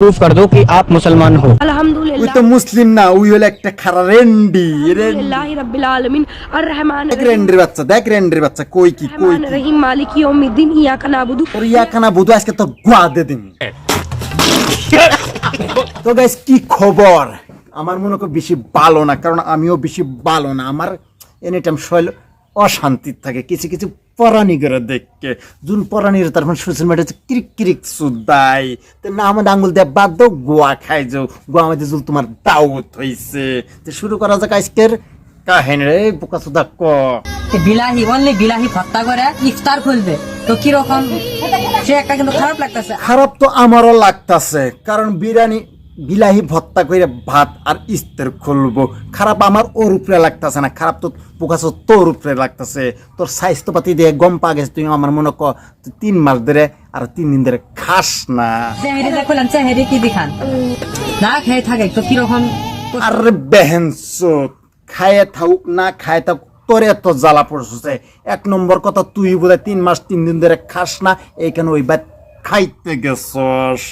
Proof कर दो कि आप मुसलमान हो। ওই তো মুসলিম না, ওই হলো একটা খারা রেন্ডি अल्हम्दुलिल्लाहि रब्बिल आलमीन अर्रहमान দেখ রেন্ডির বাচ্চা, দেখ রেন্ডির বাচ্চা কই কি কই কি रहीम मालिकी यौमिद्दीन इय्याका नाबुदु। তোর ইয়াকানা বুধু আজকে তো গুয়া দে দিন। তো গাইস কি খবর? আমার মনে হয় বেশি ভালো না, কারণ আমিও বেশি ভালো না। আমার এনি টাইম শৈল অশান্তি থাকে কিছু কিছু পরানি করে দেখকে যোন পরানির তার সোশ্যাল মিডিয়াতে ক্রিক ক্রিক সুদাই তো না আমাদের আঙ্গুল দিয়ে বাদ দাও, গোয়া খাই যাও, গোয়া আমাদের জুল তোমার দাওয়াত হইছে। তো শুরু করা যাক আজকের কাহিনী রে বোকা সুদা ক বিলাহি অনলি বিলাহি ভর্তা করে ইফতার খুলবে তো কিরকম সে একটা কিন্তু খারাপ লাগতেছে। খারাপ তো আমারও লাগতাছে, কারণ বিরিয়ানি বিলাহি ভর্তা করে ভাত আর ইস্তের খুলবো, খারাপ আমার ওর উপরে লাগতাছে না, খারাপ তো পোকাছ তোর উপরে লাগতাছে। তোর স্বাস্থ্য পাতি দিয়ে গম পা গেছে, তুই আমার মনে কর 3 মাস ধরে আর 3 দিন ধরে খাস না। চেহারি দেখলেন চেহারি কি দেখান না খেয়ে থাকে তো কিরকম। আরে বেহেনসো খায়ে থাকুক না খায়ে থাকুক তোরে তো জ্বালা পড়ছে। 1 নম্বর কথা, তুই বোধহয় 3 মাস 3 দিন ধরে খাস না, এইখানে ওই বাদ খাইতে গেছস।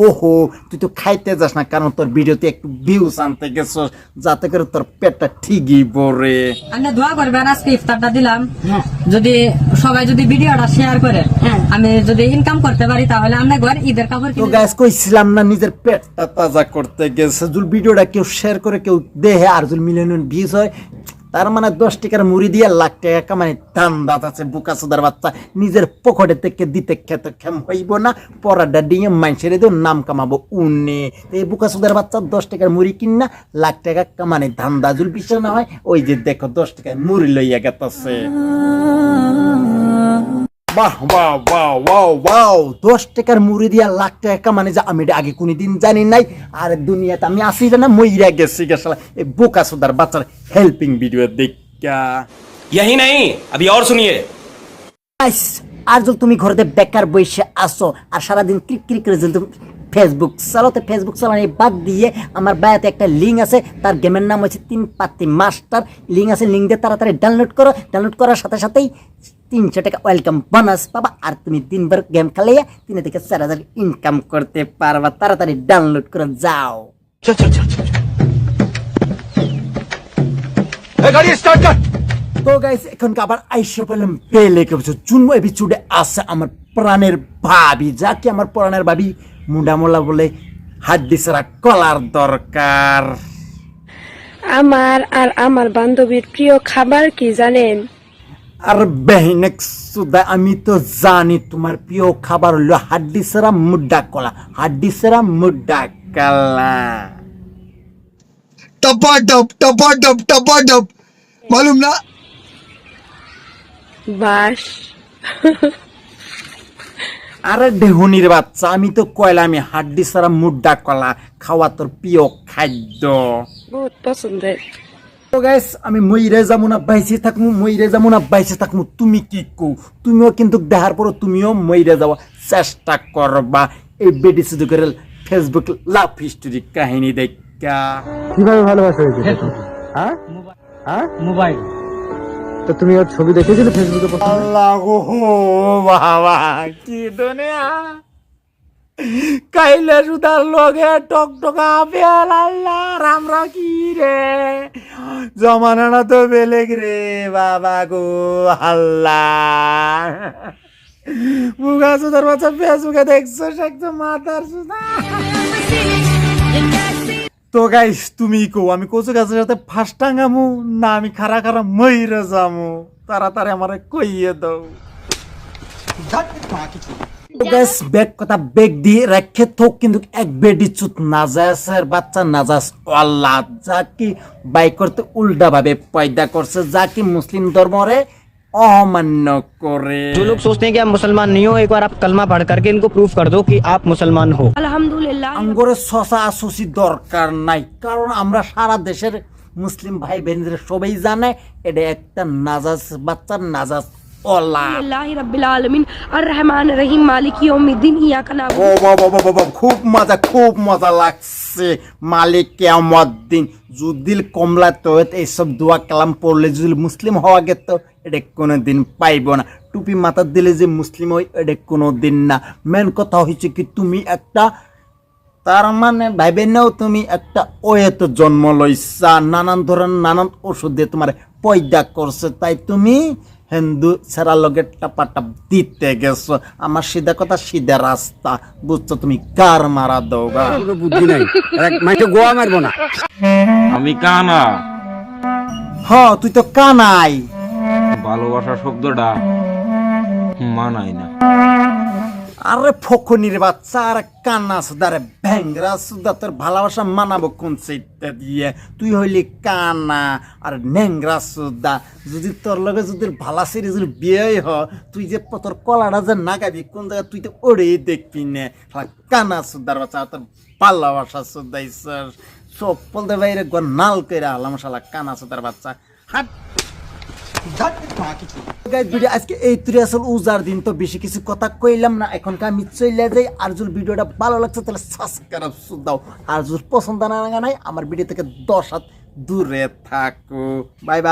ওহো তুই তো খাইতে যাস না, কারণ তোর ভিডিওতে একটু ভিউজ আনতে গেছস, যাতে করে তোর পেটটা ঠিকই ভরে। আপনি দোয়া করবেন আজকে ইফতারটা দিলাম, যদি সবাই যদি ভিডিওটা শেয়ার করে আমি যদি ইনকাম করতে পারি তাহলে আমরা ঘর ঈদের কাপড় তো গাইস কইছিলাম না নিজের পেটটা তাজা করতে গেছে, যদি ভিডিওটা কেউ শেয়ার করে কেউ দেখে আর যদি মিলিয়ন ভিউজ হয়, তার মানে 10 টাকার মুড়ি দিয়ে লাখ টাকা কামাই ধান্দাত আছে। বুকা সুদার বাচ্চা নিজের পকেটে থেকে দিতে খেতে খেম হইব না, পরাটা দিয়ে মাইসেরে দিয়ে নাম কামাবো উনি। এই বুকা সুদার বাচ্চা 10 টাকার মুড়ি কিনা লাখ টাকা কামানে ধান্দা জুল বিষয় না হয়। ওই যে দেখো 10 টাকায় মুড়ি লইয়া গেছে। বাহ বাহ বাহ ওয়াও ওয়াও, 10 টাকার মুড়ি দিয়া লাখ টাকা কামানে যা আমি এটা আগে কোনদিন জানি নাই। আর দুনিয়াতে আমি আসি না মইরা গেছি গেছালা এই বোকা সুদার বাচ্চার হেল্পিং ভিডিও দেখা। यही नहीं अभी और सुनिए। আর যদি তুমি ঘরেতে বেকার বসে আসো আর সারাদিন ক্লিক ক্লিক করে যদি ফেসবুক চালাতে, ফেসবুক চালানো বাদ দিয়ে আমার বায়াতে একটা লিঙ্ক আছে, তার গেমের নাম হচ্ছে 3 পাতি মাস্টার। লিঙ্ক আছে, লিঙ্ক দিয়ে তাড়াতাড়ি ডাউনলোড করো। ডাউনলোড করার সাথে সাথেই 300 টাকা ওয়েলকাম বোনাস পাবা, আর তুমি দিনভর গেম খেলাইয়া 3 থেকে 4,000 ইনকাম করতে পারবা। তাড়াতাড়ি ডাউনলোড করে যাও। তো গাইস এখন আবার আইসা পেলাম পেলে কেবছো জুন এপিসোডে আছে আমার প্রাণের ভাবি, যাকে আমার প্রাণের ভাবি মুন্ডামোলা বলে হাড্ডি ছাড়া কলার দরকার। আমার আর আমার বান্ধবীর প্রিয় খাবার কি জানেন? আর বেহিনেক সুদা আমি তো জানি তোমার প্রিয় খাবার হলো হাড্ডি ছাড়া মুড্ডা কলা, হাড্ডি ছাড়া মুড্ডা কলা। टपा टप मालूम ना। বাস আরে দেহুনির বাচ্চা, আমি তো কয়লা আমি হাড্ডি ছাড়া মুড্ডা কলা খাওয়া তোর প্রিয় খাদ্য। বহুত পছন্দের। তো গাইস আমি মইরে যাবো না বাইসে থাকমু, মইরে যাবো না বাইসে থাকমু, তুমি কি কো? তুমিও কিন্তু দেখার পর তুমিও মইরে যাওয়া চেষ্টা করবা। এই বেডি শুধু করে ফেসবুক লাভ হিস্টোরি কাহিনী দেখা। কিভাবে ভালোবাসা হয়েছে? হ্যাঁ হ্যাঁ মোবাইল তো তুমি ওর ছবি দেখেছিলে ফেসবুকে পোস্ট? আল্লাহ গো বাবা, কি দুনিয়া কাইলে সুদার লগে টকটকা বেল। আল্লাহ রামরা কি রে জমানা তো বেলেগ রে বাবা গো আল্লাহ। বুগা সুদার বাচ্চা ফেসবুকে দেখছো একদম মাথার সুদা। তো গাইস তুমি কো আমি কচু গাছের সাথে ফার্স্ট টাঙ্গামু না আমি খারা খারা মইরে যামু? তাড়াতাড়ি আমারে কইয়ে দাও। গ্যাস ব্যাগ কথা ব্যাগ দিয়ে রেখে তো কিন্তু এক বেডি চুত নাজাসের বাচ্চা নাজাস আল্লাহ, যা কি বাই করতে উল্টা ভাবে পয়দা করছে, যা কি মুসলিম ধর্মরে অমান্য করে। जो लोग सोचते हैं कि आप मुसलमान नहीं हो, एक बार आप कलमा पढ़ करके इनको प्रूफ कर दो कि आप मुसलमान हो। আলহামদুলিল্লাহ আঙ্গরে শশা আসুসি দরকার নাই, কারণ আমরা সারা দেশের মুসলিম ভাই বোনদের সবাই জানে এটা একটা নাজাস বাচ্চা, নাজাস ওলা। আল্লাহি রাব্বিল আলামিন আর-রহমান রহিম মালিকি ইয়াউমিদ্দিন ইয়্যাকা নাবুদু। ও বাবা খুব মজা লাগছে। মালিক কিয়ামত দিন যুদিল কমলা তো এইসব দোয়া কালাম পড়লে যদি মুসলিম হওয়া গেত এটা কোনোদিন পাইব না। টুপি মাথার দিলে যে মুসলিম হয় এটা কোনোদিন না। মেন কথা হচ্ছে কি তুমি একটা তার মানে ভাইবে নাও তুমি একটা ওয়েত জন্ম লইছা, নানান ধরনের নানান ওষুধ দিয়ে তোমার পয়দা করছে, তাই তুমি হিন্দু ছেড়ার লগে টাপাটাপ দিতে গেছো। আমার সিধা কথা সিধা রাস্তা, বুঝছো? তুমি কার মারা দৌগা? কোনো বুদ্ধি নাই, এক মাইকে গোয়া মারবো না। আমি কানা। হ, তুই তো কানাই। ভালোবাসা শব্দটা মানাই না। আরে ফখনির বাচ্চা, আর কান্না সুদারে ভ্যাংরা সুদা, তোর ভালোবাসা মানাবো কোন সেইটা দিয়ে? তুই হইলি কানা আর ন্যাংরা সুদা। যদি তোর লগে যদি ভালা সেরি যদি বিয়ে হ, তুই যে তোর কলাটা যে নাগাবি কোন জায়গায়, তুই তো ওরেই দেখবি না। কানা সুদার বাচ্চা, তোর ভালোবাসা সুদাইছ সব বলতে বাইরে নাল করে আলাম শালা কানা সুদার বাচ্চা। হাট আজকে এই তুই আসল উজার দিন, তো বেশি কিছু কথা কইলাম না, এখনকার আমি চলে যাই। আর যদি ভিডিওটা ভালো লাগছে তাহলে সাবস্ক্রাইব দাও, আর যদি পছন্দ না নাই আমার ভিডিও থেকে 10 হাত দূরে থাকো। Bye bye.